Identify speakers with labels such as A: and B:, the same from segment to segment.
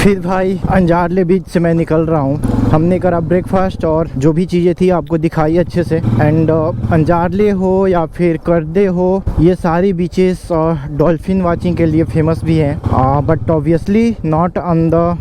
A: फिर भाई अंजारले बीच से मैं निकल रहा हूँ। हमने करा ब्रेकफास्ट और जो भी चीज़ें थी आपको दिखाई अच्छे से। एंड अंजारले हो या फिर करदे हो, ये सारी बीचेस डॉल्फिन वाचिंग के लिए फेमस भी हैं, but obviously not on the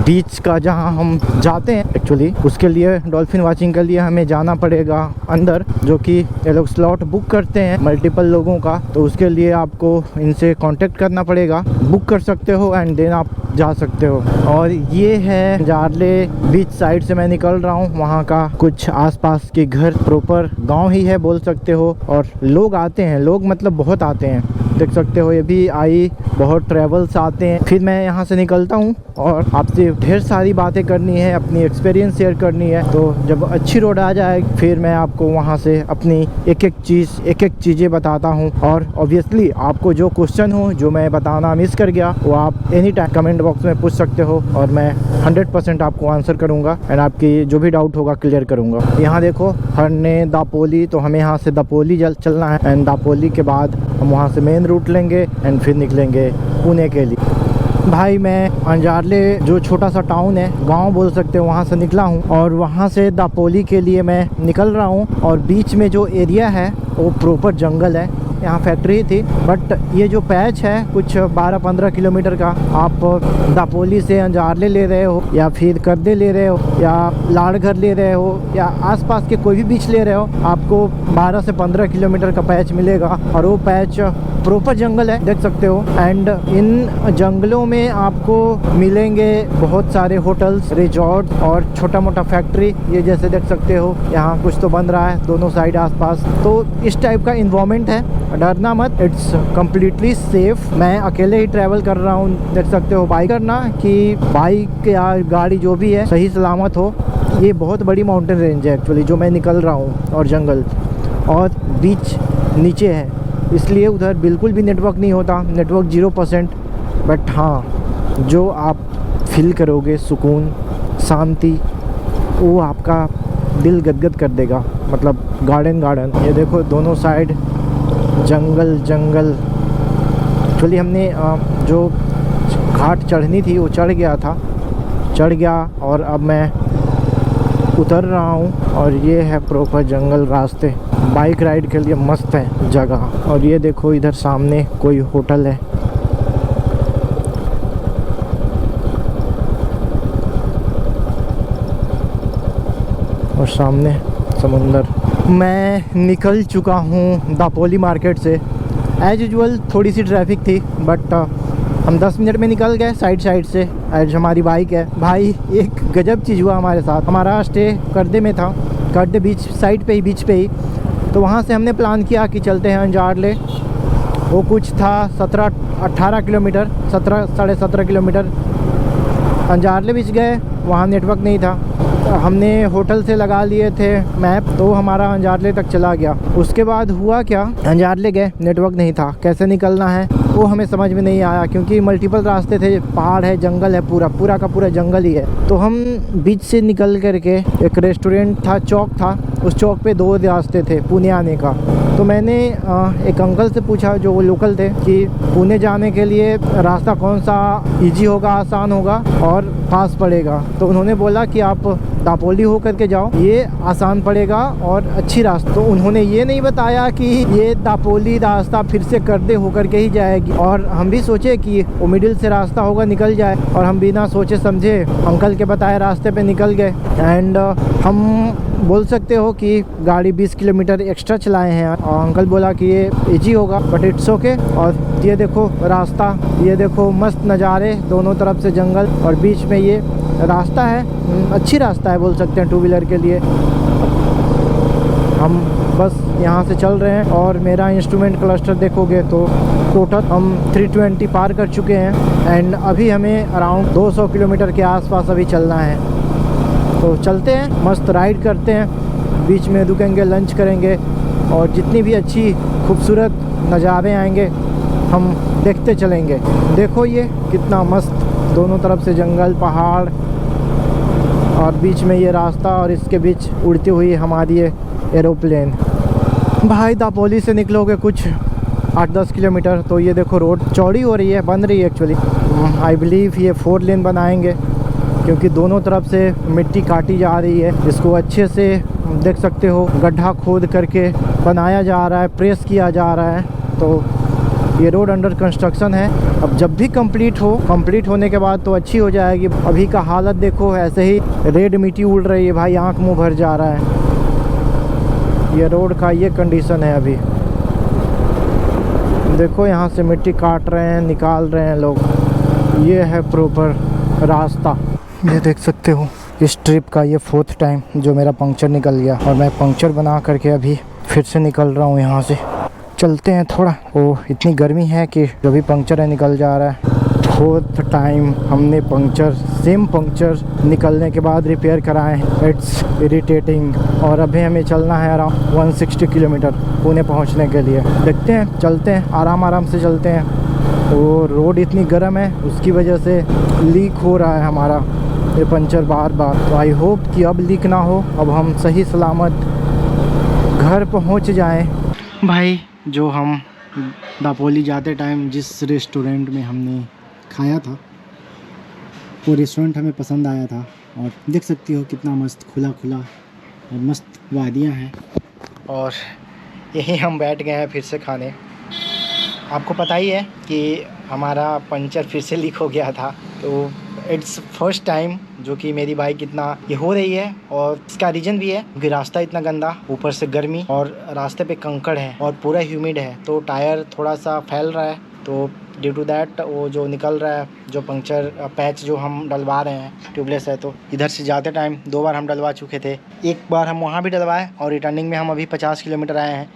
A: beach का जहां हम जाते हैं। एक्चुअली उसके लिए डॉल्फिन वाचिंग के लिए हमें जाना पड़ेगा अंदर, जो कि ये लोग स्लॉट बुक करते हैं मल्टीपल लोगों का, तो उसके लिए आपको इनसे कांटेक्ट करना पड़ेगा। बुक कर सकते हो एंड देन आप जा सकते हो। और ये है अंजारले बीच साइड से मैं निकल रहा हूँ। वहाँ का कुछ आसपास के घर प्रॉपर गांव ही है बोल सकते हो, और लोग आते हैं, लोग मतलब बहुत आते हैं, देख सकते हो ये भी आई, बहुत ट्रैवल्स आते हैं। फिर मैं यहाँ से निकलता हूँ और आपसे ढेर सारी बातें करनी है, अपनी एक्सपीरियंस शेयर करनी है। तो जब अच्छी रोड आ जाए फिर मैं आपको वहाँ से अपनी एक एक चीज़ें बताता हूँ। और ऑब्वियसली आपको जो क्वेश्चन हो, जो मैं बताना मिस कर गया, वो आप एनी टाइम कमेंट बॉक्स में पूछ सकते हो और मैं 100% आपको आंसर करूँगा एंड आपकी जो भी डाउट होगा क्लियर करूँगा। यहाँ देखो हरने दापोली, तो हमें यहाँ से दापोली चलना है एंड दापोली के बाद हम वहाँ से मेन रूट लेंगे एंड फिर निकलेंगे पुणे के लिए। भाई मैं अंजारले जो छोटा सा टाउन है, गांव बोल सकते हो, वहाँ से निकला हूँ और वहाँ से दापोली के लिए मैं निकल रहा हूँ। और बीच में जो एरिया है वो प्रॉपर जंगल है। यहाँ फैक्ट्री थी, बट ये जो पैच है कुछ 12-15 किलोमीटर का, आप दापोली से अंजारले ले रहे हो या फिर करदे ले रहे हो या लाड़घर ले रहे हो या आसपास के कोई भी बीच ले रहे हो, आपको 12 से 15 किलोमीटर का पैच मिलेगा। और वो पैच प्रॉपर जंगल है, देख सकते हो। एंड इन जंगलों में आपको मिलेंगे बहुत सारे होटल्स, रिजॉर्ट और छोटा मोटा फैक्ट्री। ये जैसे देख सकते हो यहाँ कुछ तो बन रहा है दोनों साइड आसपास। तो इस टाइप का इन्वायरमेंट है, डरना मत, इट्स कम्प्लीटली सेफ। मैं अकेले ही ट्रैवल कर रहा हूँ, देख सकते हो। बाइक करना कि बाइक या गाड़ी जो भी है सही सलामत हो। ये बहुत बड़ी माउंटेन रेंज है एक्चुअली जो मैं निकल रहा हूँ, और जंगल और बीच नीचे है, इसलिए उधर बिल्कुल भी नेटवर्क नहीं होता, नेटवर्क 0%। बट हाँ, जो आप फील करोगे सुकून, शांति, वो आपका दिल गदगद कर देगा। मतलब गार्डन, ये देखो दोनों साइड जंगल। एक्चुअली हमने जो घाट चढ़नी थी वो चढ़ गया और अब मैं उतर रहा हूँ। और ये है प्रॉपर जंगल रास्ते, बाइक राइड के लिए मस्त है जगह। और ये देखो इधर सामने कोई होटल है। और सामने समुंदर। मैं निकल चुका हूँ दापोली मार्केट से। एज यूजुअल थोड़ी सी ट्रैफिक थी, बट हम 10 मिनट में निकल गए साइड से। एज हमारी बाइक है। भाई एक गजब चीज़ हुआ हमारे साथ। हमारा स्टे करदे में था, करदे बीच साइड पे ही। तो वहाँ से हमने प्लान किया कि चलते हैं अंजारले। वो कुछ था 17-18 किलोमीटर, 17-17.5 किलोमीटर। अंजारले बीच गए, वहाँ नेटवर्क नहीं था। हमने होटल से लगा लिए थे मैप, तो हमारा अंजारले तक चला गया। उसके बाद हुआ क्या, अंजारले गए, नेटवर्क नहीं था। कैसे निकलना है वो हमें समझ में नहीं आया, क्योंकि मल्टीपल रास्ते थे, पहाड़ है, जंगल है, पूरा का पूरा जंगल ही है। तो हम बीच से निकल करके एक रेस्टोरेंट था, चौक था, उस चौक पे 2 रास्ते थे पुणे आने का। तो मैंने एक अंकल से पूछा जो वो लोकल थे कि पुणे जाने के लिए रास्ता कौन सा ईजी होगा, आसान होगा और पास पड़ेगा। तो उन्होंने बोला कि आप दापोली हो करके जाओ, ये आसान पड़ेगा और अच्छी रास्ता। तो उन्होंने ये नहीं बताया कि ये दापोली रास्ता फिर से करदे होकर के ही जाएगी। और हम भी सोचे कि वो मिडिल से रास्ता होगा, निकल जाए, और हम बिना सोचे समझे अंकल के बताए रास्ते पे निकल गए। एंड हम बोल सकते हो कि गाड़ी 20 किलोमीटर एक्स्ट्रा चलाए हैं और अंकल बोला कि ये इजी होगा, बट इट्स ओके। और ये देखो रास्ता, ये देखो मस्त नज़ारे, दोनों तरफ से जंगल और बीच में ये रास्ता है। अच्छी रास्ता है बोल सकते हैं 2 व्हीलर के लिए। हम बस यहाँ से चल रहे हैं और मेरा इंस्ट्रूमेंट क्लस्टर देखोगे तो टोटल हम 320 पार कर चुके हैं। एंड अभी हमें अराउंड 200 किलोमीटर के आसपास अभी चलना है। तो चलते हैं, मस्त राइड करते हैं, बीच में रुकेंगे, लंच करेंगे और जितनी भी अच्छी खूबसूरत नज़ारे आएंगे हम देखते चलेंगे। देखो ये कितना मस्त, दोनों तरफ से जंगल, पहाड़ और बीच में ये रास्ता और इसके बीच उड़ती हुई हमारी ये एरोप्लेन। भाई दापोली से निकलोगे कुछ 8-10 किलोमीटर। तो ये देखो रोड चौड़ी हो रही है, बन रही है एक्चुअली। आई बिलीव ये 4 लेन बनाएंगे क्योंकि दोनों तरफ से मिट्टी काटी जा रही है। इसको अच्छे से देख सकते हो, गड्ढा खोद करके बनाया जा रहा है, प्रेस किया जा रहा है। तो ये रोड अंडर कंस्ट्रक्शन है। अब जब भी कंप्लीट होने के बाद तो अच्छी हो जाएगी। अभी का हालत देखो, ऐसे ही रेड मिट्टी उड़ रही है भाई, आंख मुंह भर जा रहा है। ये रोड का ये कंडीशन है अभी। देखो यहाँ से मिट्टी काट रहे हैं, निकाल रहे हैं लोग। ये है प्रॉपर रास्ता। ये देख सकते हो इस ट्रिप का ये 4th टाइम जो मेरा पंक्चर निकल गया, और मैं पंक्चर बना करके अभी फिर से निकल रहा हूँ यहाँ से। चलते हैं थोड़ा। इतनी गर्मी है कि जो भी पंक्चर है निकल जा रहा है। 4th टाइम हमने सेम पंक्चर निकलने के बाद रिपेयर कराए हैं। It's irritating. और अभी हमें चलना है अराउंड 160 किलोमीटर पुणे पहुंचने के लिए। देखते हैं, चलते हैं, आराम से चलते हैं। तो रोड इतनी गर्म है, उसकी वजह से लीक हो रहा है हमारा ये पंचर बार। तो आई होप कि अब लीक ना हो, अब हम सही सलामत घर पहुंच जाएं। भाई जो हम दापोली जाते टाइम जिस रेस्टोरेंट में हमने खाया था, वो रेस्टोरेंट हमें पसंद आया था। और देख सकती हो कितना मस्त खुला और मस्त वादियाँ हैं। और यहीं हम बैठ गए हैं फिर से खाने। आपको पता ही है कि हमारा पंचर फिर से लीक हो गया था। तो इट्स फर्स्ट टाइम जो कि मेरी बाइक इतना ये हो रही है। और इसका रीज़न भी है क्योंकि रास्ता इतना गंदा, ऊपर से गर्मी, और रास्ते पे कंकड़ है और पूरा ह्यूमिड है, तो टायर थोड़ा सा फैल रहा है। तो ड्यू टू दैट वो जो निकल रहा है, जो पंक्चर पैच जो हम डलवा रहे हैं, ट्यूबलेस है। तो इधर से जाते टाइम 2 बार हम डलवा चुके थे। एक बार हम वहाँ भी डलवाए, और रिटर्निंग में हम अभी 50 किलोमीटर आए हैं,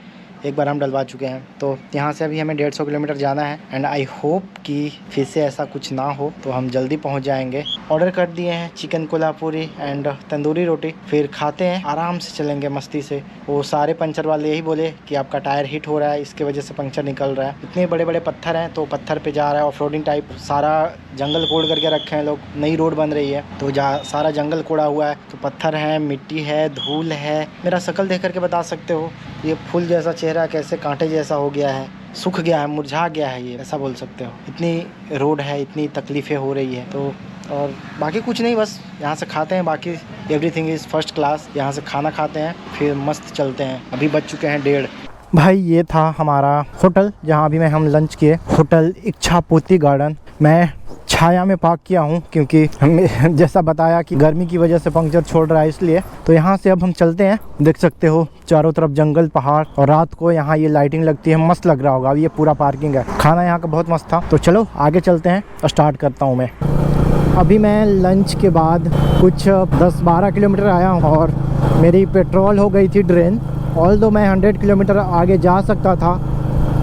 A: एक बार हम डलवा चुके हैं। तो यहाँ से अभी हमें 150 किलोमीटर जाना है। एंड आई होप कि फिर से ऐसा कुछ ना हो, तो हम जल्दी पहुँच जाएंगे। ऑर्डर कर दिए हैं चिकन कोल्हापुरी एंड तंदूरी रोटी, फिर खाते हैं, आराम से चलेंगे मस्ती से। वो सारे पंचर वाले यही बोले कि आपका टायर हिट हो रहा है, इसके वजह से पंचर निकल रहा है। इतने बड़े बड़े पत्थर हैं, तो पत्थर पे जा रहा है। ऑफ रोडिंग टाइप सारा जंगल कोड़ करके रखे हैं लोग, नई रोड बन रही है, तो सारा जंगल कोड़ा हुआ है। तो पत्थर है, मिट्टी है, धूल है। मेरा शक्ल देख करके बता सकते हो ये फूल जैसा चेहरा कैसे कांटे जैसा हो गया है, सूख गया है, मुरझा गया है, ये ऐसा बोल सकते हो। इतनी रोड है, इतनी तकलीफ़ें हो रही है। तो और बाकी कुछ नहीं, बस यहाँ से खाते हैं। बाकी एवरीथिंग इज़ फर्स्ट क्लास। यहाँ से खाना खाते हैं, फिर मस्त चलते हैं। अभी बज चुके हैं 1:30। भाई ये था हमारा होटल जहाँ अभी हम लंच किए, होटल इच्छापुत्री गार्डन। मैं छाया में पार्क किया हूँ क्योंकि हमें जैसा बताया कि गर्मी की वजह से पंक्चर छोड़ रहा है, इसलिए। तो यहाँ से अब हम चलते हैं। देख सकते हो चारों तरफ जंगल, पहाड़, और रात को यहाँ ये लाइटिंग लगती है, मस्त लग रहा होगा। अब ये पूरा पार्किंग है। खाना यहाँ का बहुत मस्त था। तो चलो आगे चलते हैं, स्टार्ट करता हूँ मैं। अभी मैं लंच के बाद कुछ 10-12 किलोमीटर आया हूँ और मेरी पेट्रोल हो गई थी ड्रेन। ऑल्दो मैं 100 किलोमीटर आगे जा सकता था,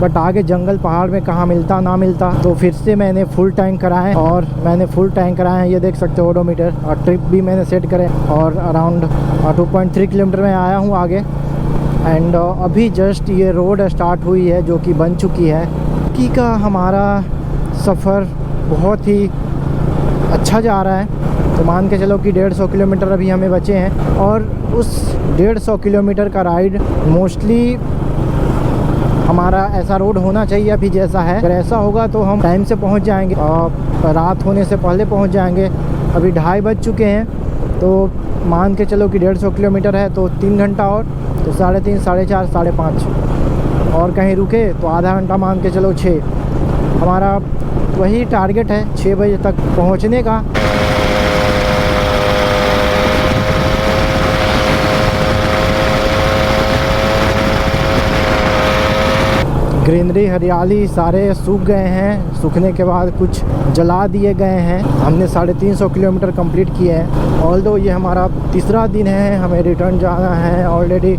A: बट आगे जंगल पहाड़ में कहाँ मिलता ना मिलता। तो फिर से मैंने फुल टैंक कराए, और मैंने फुल टैंक कराए हैं। ये देख सकते हो ओडोमीटर, और ट्रिप भी मैंने सेट करे, और अराउंड 2.3 किलोमीटर में आया हूँ आगे। एंड अभी जस्ट ये रोड स्टार्ट हुई है जो कि बन चुकी है। की का हमारा सफ़र बहुत ही अच्छा जा रहा है। तो मान के चलो कि 150 किलोमीटर अभी हमें बचे हैं, और उस 150 किलोमीटर का राइड मोस्टली हमारा ऐसा रोड होना चाहिए अभी जैसा है। अगर ऐसा होगा तो हम टाइम से पहुंच जाएंगे, और रात होने से पहले पहुंच जाएंगे। अभी 2:30 बज चुके हैं, तो मान के चलो कि 150 किलोमीटर है, तो 3 घंटा और, तो 3.5, 4.5, 5.5 और कहीं रुके तो आधा घंटा, मान के चलो 6। हमारा वही टारगेट है 6 बजे तक पहुंचने का। ग्रीनरी, हरियाली सारे सूख गए हैं। सूखने के बाद कुछ जला दिए गए हैं। हमने 350 किलोमीटर कंप्लीट किए हैं। ऑल्दो ये हमारा तीसरा दिन है, हमें रिटर्न जाना है ऑलरेडी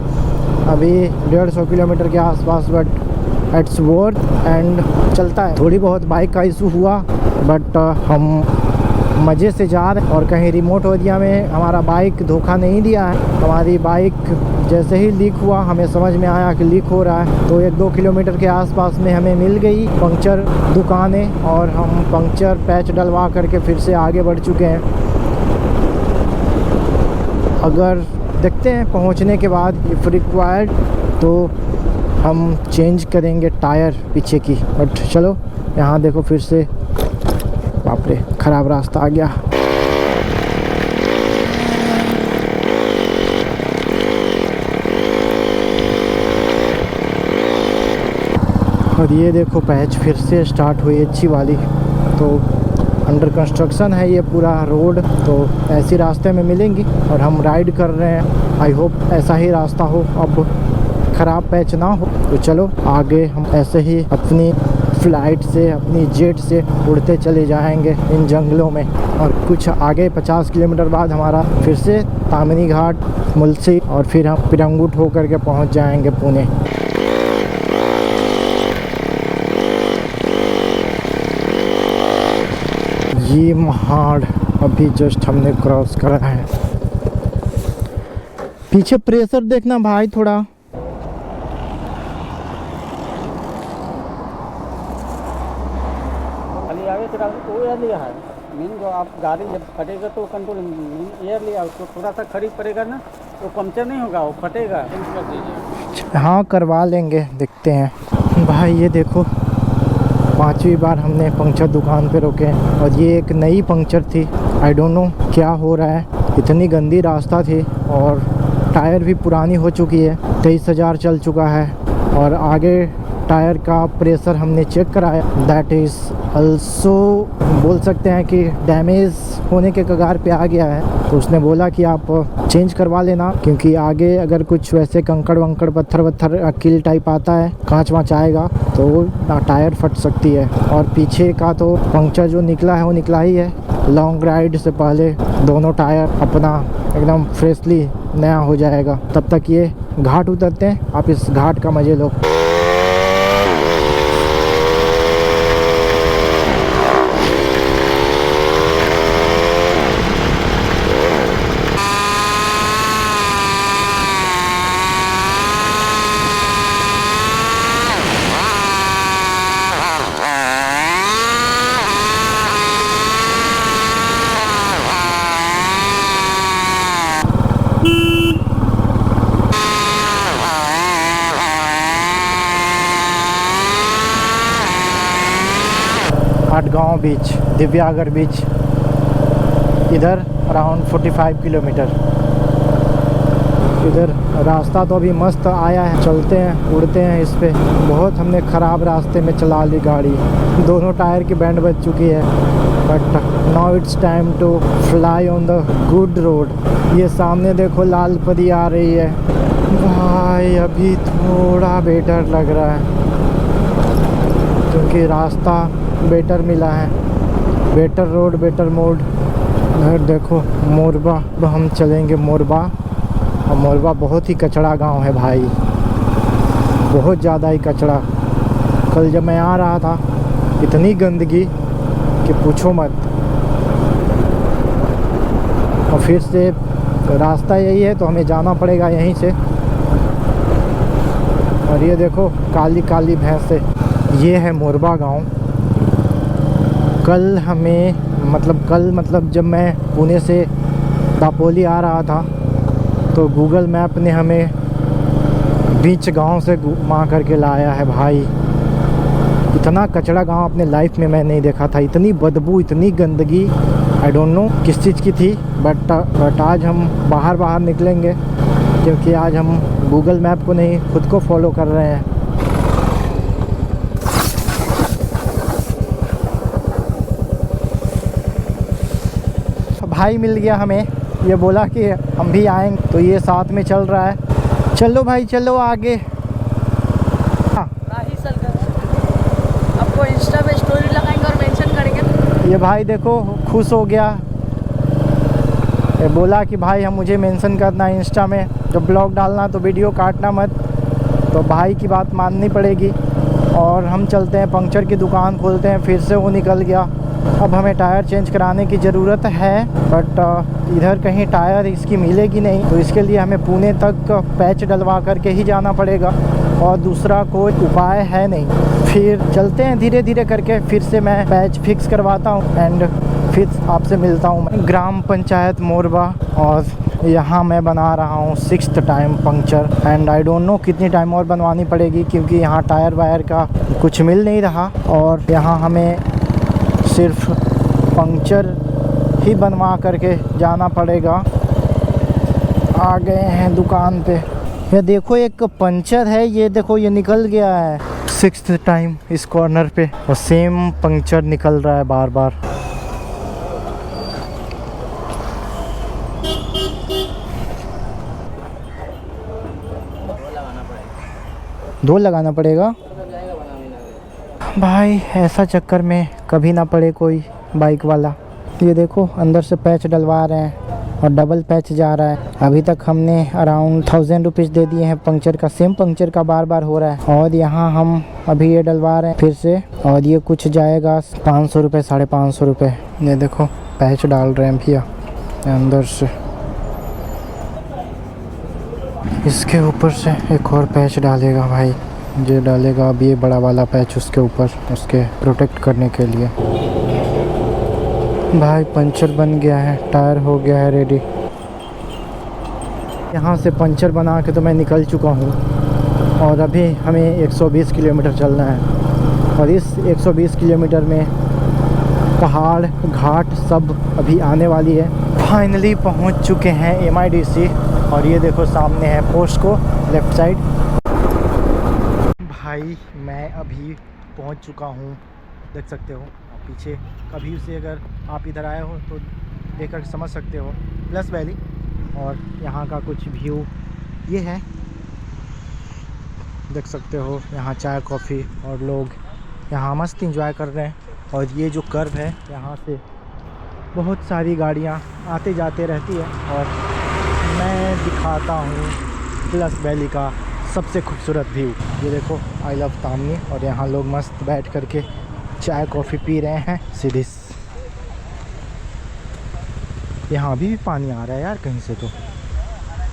A: अभी 150 किलोमीटर के आसपास, बट इट्स वर्थ एंड चलता है। थोड़ी बहुत बाइक का इशू हुआ, बट हम मज़े से जा रहे हैं। और कहीं रिमोट एरिया में हमारा बाइक धोखा नहीं दिया है। हमारी बाइक जैसे ही लीक हुआ, हमें समझ में आया कि लीक हो रहा है, तो 1-2 किलोमीटर के आसपास में हमें मिल गई पंक्चर दुकानें, और हम पंक्चर पैच डलवा करके फिर से आगे बढ़ चुके हैं। अगर देखते हैं पहुंचने के बाद इफ़ रिक्वायर्ड तो हम चेंज करेंगे टायर पीछे की। बट चलो यहाँ देखो फिर से, बाप रे ख़राब रास्ता आ गया। और ये देखो पैच फिर से स्टार्ट हुई अच्छी वाली। तो अंडर कंस्ट्रक्शन है ये पूरा रोड, तो ऐसी रास्ते में मिलेंगी और हम राइड कर रहे हैं। आई होप ऐसा ही रास्ता हो, अब ख़राब पैच ना हो। तो चलो आगे हम ऐसे ही अपनी फ्लाइट से, अपनी जेट से उड़ते चले जाएंगे इन जंगलों में। और कुछ आगे 50 किलोमीटर बाद हमारा फिर से तामिनी घाट, मुलसी और फिर हम पिरंगुट होकर के पहुंच जाएंगे पुणे। ये महाड़ अभी जस्ट हमने क्रॉस करा है। पीछे प्रेशर देखना भाई थोड़ा।
B: आगे चला तो एयर लिया है मेन, जो आप गाड़ी जब फटेगा तो कंट्रोल एयर लिया, उसको थोड़ा सा खरीद पड़ेगा ना, तो पंक्चर नहीं होगा, वो फटेगा। कर दीजिए।
A: हाँ करवा लेंगे, देखते हैं। भाई ये देखो 5वीं बार हमने पंक्चर दुकान पे रोके हैं और ये एक नई पंक्चर थी। आई डोंट नो क्या हो रहा है, इतनी गंदी रास्ता थी और टायर भी पुरानी हो चुकी है, 23,000 चल चुका है। और आगे टायर का प्रेशर हमने चेक कराया, दैट इज़ अल्सो बोल सकते हैं कि डैमेज होने के कगार पे आ गया है। तो उसने बोला कि आप चेंज करवा लेना, क्योंकि आगे अगर कुछ वैसे कंकड़ वंकड़ पत्थर वत्थर कील टाइप आता है, कांच वाँच आएगा तो टायर फट सकती है। और पीछे का तो पंक्चर जो निकला है वो निकला ही है। लॉन्ग राइड से पहले दोनों टायर अपना एकदम फ्रेशली नया हो जाएगा। तब तक ये घाट उतरते हैं, आप इस घाट का मज़े लो। आटगांव बीच, दिव्यागर बीच, इधर अराउंड 45 किलोमीटर। इधर रास्ता तो अभी मस्त आया है, चलते हैं उड़ते हैं इस पे। बहुत हमने ख़राब रास्ते में चला ली गाड़ी, दोनों टायर की बैंड बज चुकी है। But now it's time to fly on the good road. ये सामने देखो लाल परी आ रही है भाई, अभी थोड़ा बेटर लग रहा है क्योंकि रास्ता बेटर मिला है, बेटर रोड, बेटर मोड। इधर देखो मोरबा, अब हम चलेंगे मोरबा। और मोरबा बहुत ही कचड़ा गांव है भाई, बहुत ज़्यादा ही कचड़ा। कल जब मैं आ रहा था इतनी गंदगी कि पूछो मत। और फिर से रास्ता यही है तो हमें जाना पड़ेगा यहीं से। और ये देखो काली काली भैंसे, ये है मोरबा गांव। कल मतलब जब मैं पुणे से दापोली आ रहा था तो गूगल मैप ने हमें बीच गांव से घुमा करके लाया है भाई। इतना कचड़ा गांव अपने लाइफ में मैं नहीं देखा था, इतनी बदबू, इतनी गंदगी। आई डोंट नो किस चीज़ की थी, बट आज हम बाहर निकलेंगे क्योंकि आज हम गूगल मैप को नहीं खुद को फॉलो कर रहे हैं। भाई मिल गया हमें, ये बोला कि हम भी आएंगे तो ये साथ में चल रहा है। चलो भाई चलो आगे। हाँ
C: आपको इंस्टा पे स्टोरी लगाएंगे और मेंशन करेंगे।
A: ये भाई देखो खुश हो गया, ये बोला कि भाई हम मुझे मेंशन करना है इंस्टा में, जब ब्लॉग डालना तो वीडियो काटना मत। तो भाई की बात माननी पड़ेगी। और हम चलते हैं पंक्चर की दुकान खोलते हैं। फिर से वो निकल गया। अब हमें टायर चेंज कराने की ज़रूरत है, बट इधर कहीं टायर इसकी मिलेगी नहीं, तो इसके लिए हमें पुणे तक पैच डलवा करके ही जाना पड़ेगा और दूसरा कोई उपाय है नहीं। फिर चलते हैं धीरे धीरे करके, फिर से मैं पैच फिक्स करवाता हूँ एंड फिर आपसे मिलता हूँ। ग्राम पंचायत मोरबा और यहाँ मैं बना रहा हूँ 6th time puncture and I don't know कितनी टाइम और बनवानी पड़ेगी, क्योंकि यहाँ टायर वायर का कुछ मिल नहीं रहा और यहाँ हमें सिर्फ पंक्चर ही बनवा करके जाना पड़ेगा। आ गए हैं दुकान पे। ये देखो एक पंक्चर है, ये देखो ये निकल गया है 6th टाइम इस कॉर्नर पे, और सेम पंक्चर निकल रहा है बार बार। दो लगाना पड़ेगा भाई, ऐसा चक्कर में कभी ना पड़े कोई बाइक वाला। ये देखो अंदर से पैच डलवा रहे हैं और डबल पैच जा रहा है। अभी तक हमने अराउंड 1000 रुपीज़ दे दिए हैं पंक्चर का, सेम पंक्चर का बार बार हो रहा है। और यहाँ हम अभी ये डलवा रहे हैं फिर से, और ये कुछ जाएगा 500 रुपये 550 रुपये। ये देखो पैच डाल रहे हैं भैया अंदर से, इसके ऊपर से एक और पैच डालेगा भाई, ये डालेगा अब ये बड़ा वाला पैच उसके ऊपर, उसके प्रोटेक्ट करने के लिए। भाई पंचर बन गया है, टायर हो गया है रेडी। यहाँ से पंचर बना के तो मैं निकल चुका हूँ और अभी हमें 120 किलोमीटर चलना है, और इस 120 किलोमीटर में पहाड़ घाट सब अभी आने वाली है। फाइनली पहुँच चुके हैं MIDC, और ये देखो सामने है पोस्को लेफ़्ट साइड। भाई मैं अभी पहुंच चुका हूं, देख सकते हो आप पीछे, कभी से अगर आप इधर आए हो तो देखकर समझ सकते हो प्लस वैली। और यहाँ का कुछ व्यू ये है, देख सकते हो यहाँ चाय कॉफ़ी और लोग यहाँ मस्त इंजॉय कर रहे हैं। और ये जो कर्व है यहाँ से बहुत सारी गाड़ियाँ आते जाते रहती है, और मैं दिखाता हूँ प्लस वैली का सबसे खूबसूरत व्यू। ये देखो आई लव तामनी, और यहाँ लोग मस्त बैठ करके चाय कॉफ़ी पी रहे हैं सीधे। यहाँ अभी भी पानी आ रहा है यार कहीं से, तो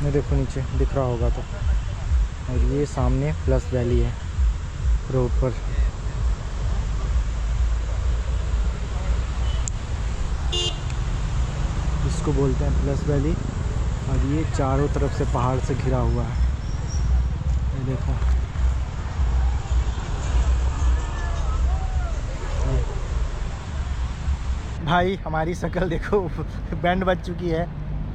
A: मैं देखो नीचे दिख रहा होगा तो। और ये सामने प्लस वैली है रोड पर। इसको बोलते हैं प्लस वैली, और ये चारों तरफ से पहाड़ से घिरा हुआ है। ये देखो भाई हमारी शक्ल देखो बैंड बज चुकी है,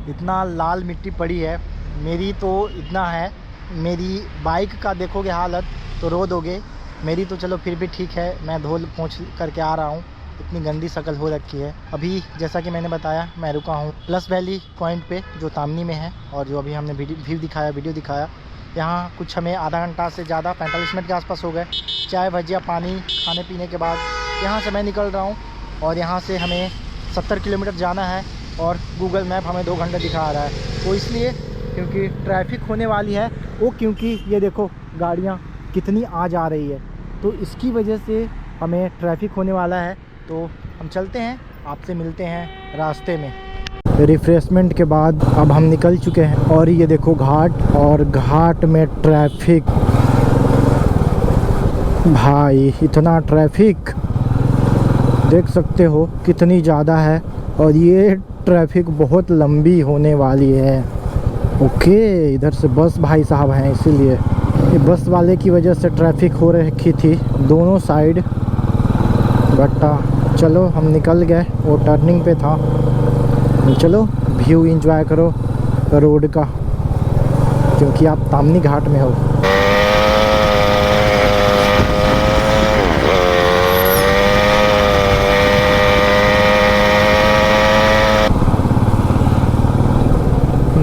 A: इतना लाल मिट्टी पड़ी है। मेरी तो इतना है, मेरी बाइक का देखोगे हालत तो रो दोगे। मेरी तो चलो फिर भी ठीक है, मैं धोल पहुँच करके आ रहा हूँ, इतनी गंदी शक्ल हो रखी है। अभी जैसा कि मैंने बताया मैं रुका हूँ प्लस वैली पॉइंट पे जो तामनी में है, और जो अभी हमने वीडियो दिखाया, यहाँ कुछ हमें आधा घंटा से ज़्यादा 45 मिनट के आसपास हो गए। चाय भजिया पानी खाने पीने के बाद यहाँ से मैं निकल रहा हूँ, और यहाँ से हमें 70 किलोमीटर जाना है, और गूगल मैप हमें 2 घंटे दिखा रहा है। वो इसलिए क्योंकि ट्रैफिक होने वाली है, वो क्योंकि ये देखो गाड़ियाँ कितनी आ जा रही है, तो इसकी वजह से हमें ट्रैफिक होने वाला है। तो हम चलते हैं, आपसे मिलते हैं रास्ते में। रिफ्रेशमेंट के बाद अब हम निकल चुके हैं, और ये देखो घाट, और घाट में ट्रैफिक, भाई इतना ट्रैफिक देख सकते हो कितनी ज़्यादा है, और ये ट्रैफिक बहुत लंबी होने वाली है। ओके, इधर से बस भाई साहब हैं, इसीलिए ये बस वाले की वजह से ट्रैफिक हो रखी थी दोनों साइड। बट चलो हम निकल गए, वो टर्निंग पे था। चलो व्यू एंजॉय करो रोड का, क्योंकि आप तामनी घाट में हो।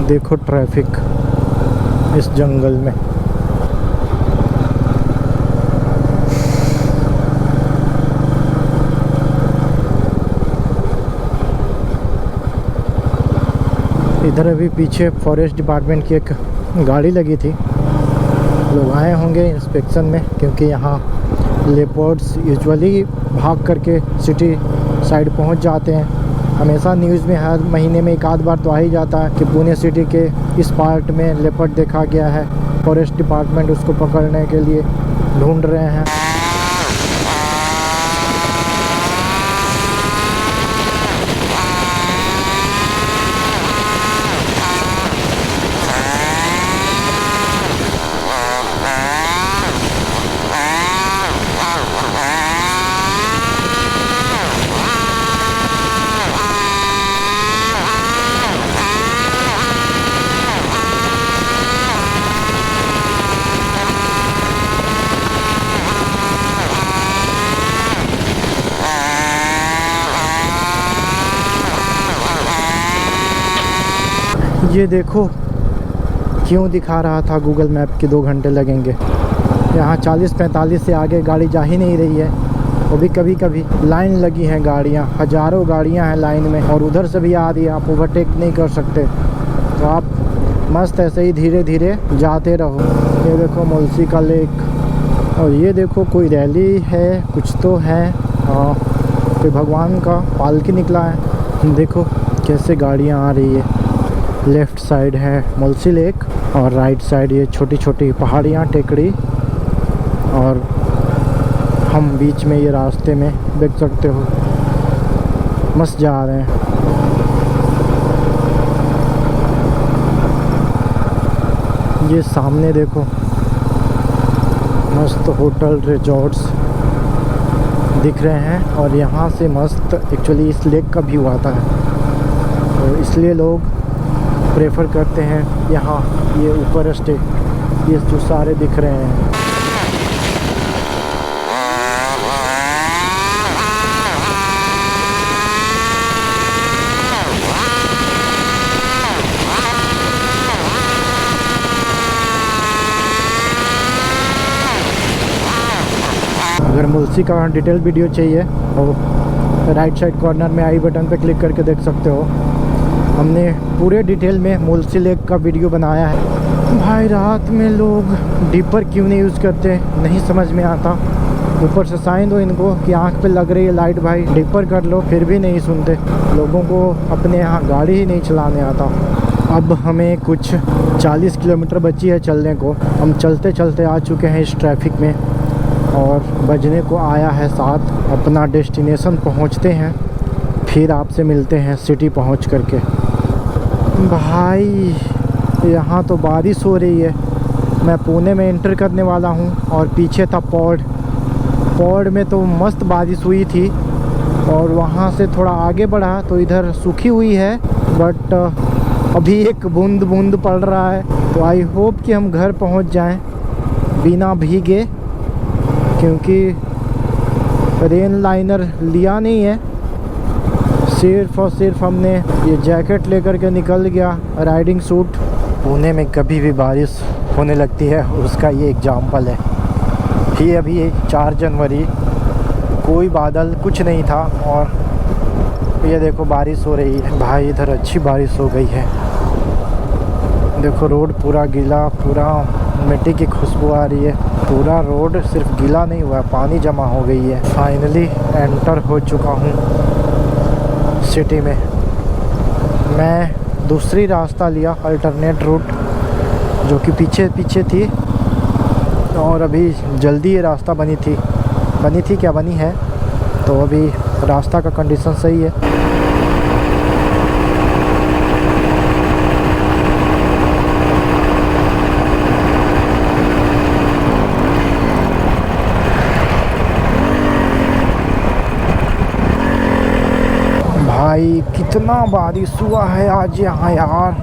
A: देखो ट्रैफिक इस जंगल में। इधर अभी पीछे फॉरेस्ट डिपार्टमेंट की एक गाड़ी लगी थी, लोग आए होंगे इंस्पेक्शन में, क्योंकि यहाँ लेपर्ड्स यूजुअली भाग करके सिटी साइड पहुँच जाते हैं। हमेशा न्यूज़ में हर महीने में एक आध बार तो आ ही जाता है कि पुणे सिटी के इस पार्ट में लेपर्ड देखा गया है। फॉरेस्ट डिपार्टमेंट उसको पकड़ने के लिए ढूंढ रहे हैं। ये देखो क्यों दिखा रहा था गूगल मैप कि 2 घंटे लगेंगे। यहाँ 40-45 से आगे गाड़ी जा ही नहीं रही है। वो भी कभी कभी लाइन लगी हैं गाड़ियाँ, हज़ारों गाड़ियाँ हैं लाइन में, और उधर से भी आ रही है, आप ओवरटेक नहीं कर सकते। तो आप मस्त ऐसे ही धीरे धीरे जाते रहो। ये देखो मुल्सी का लेक, और ये देखो कोई रैली है, कुछ तो है, कोई भगवान का पालकी निकला है। देखो कैसे गाड़ियाँ आ रही है। लेफ़्ट साइड है मुल्सी लेक और राइट साइड ये छोटी छोटी पहाड़ियाँ, टेकड़ी, और हम बीच में ये रास्ते में देख सकते हो मस्त जा रहे हैं। ये सामने देखो मस्त होटल रिजॉर्ट्स दिख रहे हैं, और यहाँ से मस्त एक्चुअली इस लेक का व्यू आता है, तो इसलिए लोग प्रेफर करते हैं यहाँ ये ऊपर स्टे। ये जो सारे दिख रहे हैं, अगर मुल्सी का डिटेल वीडियो चाहिए तो राइट साइड कॉर्नर में आई बटन पे क्लिक करके देख सकते हो। हमने पूरे डिटेल में मुल्सी लेक का वीडियो बनाया है। भाई रात में लोग डिपर क्यों नहीं यूज़ करते, नहीं समझ में आता। ऊपर से साइन दो इनको कि आंख पे लग रही है लाइट, भाई डिपर कर लो, फिर भी नहीं सुनते। लोगों को अपने यहाँ गाड़ी ही नहीं चलाने आता। अब हमें कुछ 40 किलोमीटर बची है चलने को। हम चलते चलते आ चुके हैं इस ट्रैफिक में, और बजने को आया है 7। अपना डेस्टिनेशन पहुंचते हैं, फिर आपसे मिलते हैं सिटी पहुंच करके। भाई यहाँ तो बारिश हो रही है। मैं पुणे में एंटर करने वाला हूं, और पीछे था पौड़ में तो मस्त बारिश हुई थी, और वहाँ से थोड़ा आगे बढ़ा तो इधर सूखी हुई है, बट अभी एक बूंद बूंद पड़ रहा है। तो आई होप कि हम घर पहुँच जाएँ बिना भीगे, क्योंकि रेन लाइनर लिया नहीं है। सिर्फ और सिर्फ हमने ये जैकेट लेकर के निकल गया, राइडिंग सूट। पुणे में कभी भी बारिश होने लगती है, उसका ये एग्जाम्पल है। ये अभी 4 जनवरी, कोई बादल कुछ नहीं था, और ये देखो बारिश हो रही है। भाई इधर अच्छी बारिश हो गई है। देखो रोड पूरा गीला, पूरा मिट्टी की खुशबू आ रही है। पूरा रोड सिर्फ गीला नहीं हुआ, पानी जमा हो गई है। फाइनली एंटर हो चुका हूँ सिटी में। मैं दूसरी रास्ता लिया, अल्टरनेट रूट, जो कि पीछे थी, और अभी जल्दी ये रास्ता बनी थी क्या बनी है, तो अभी रास्ता का कंडीशन सही है। भाई कितना बारिश हुआ है आज यहाँ यार,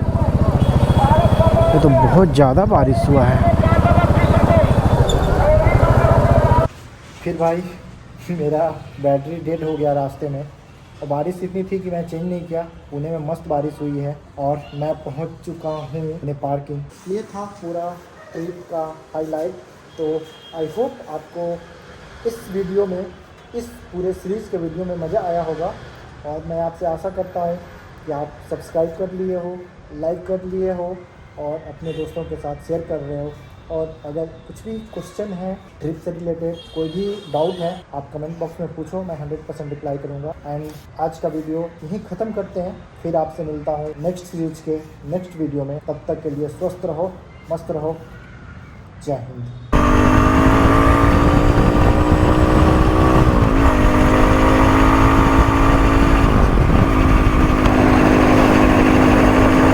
A: ये तो बहुत ज़्यादा बारिश हुआ है। फिर भाई मेरा बैटरी डेड हो गया रास्ते में, और बारिश इतनी थी कि मैं चेंज नहीं किया। पुणे में मस्त बारिश हुई है, और मैं पहुँच चुका हूँ अपने पार्किंग। ये था पूरा ट्रिप का हाईलाइट। तो आई होप आपको इस वीडियो में, इस पूरे सीरीज़ के वीडियो में मज़ा आया होगा, और मैं आपसे आशा करता हूँ कि आप सब्सक्राइब कर लिए हो, लाइक कर लिए हो, और अपने दोस्तों के साथ शेयर कर रहे हो। और अगर कुछ भी क्वेश्चन है ट्रिप से रिलेटेड, कोई भी डाउट है, आप कमेंट बॉक्स में पूछो, मैं 100% रिप्लाई करूँगा। एंड आज का वीडियो यहीं ख़त्म करते हैं, फिर आपसे मिलता हूँ नेक्स्ट सीरीज़ के नेक्स्ट वीडियो में। तब तक के लिए स्वस्थ रहो, मस्त रहो। जय हिंद।